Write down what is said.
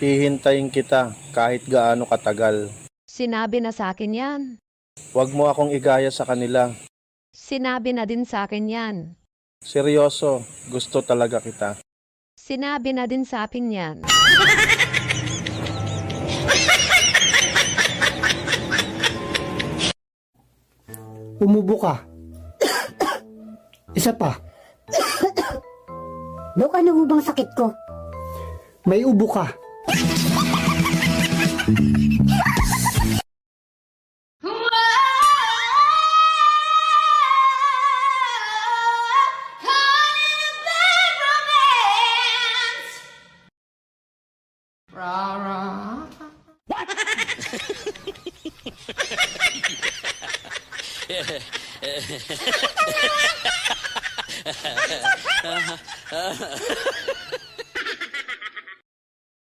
Hihintayin kita kahit gaano katagal. Sinabi na sa akin yan. Huwag mo akong igaya sa kanila. Sinabi na din sa akin yan. Seryoso, gusto talaga kita. Sinabi na din sa akin yan. Umubo ka. Isa pa, Dok, ano mo bang sakit ko? may ubo ka.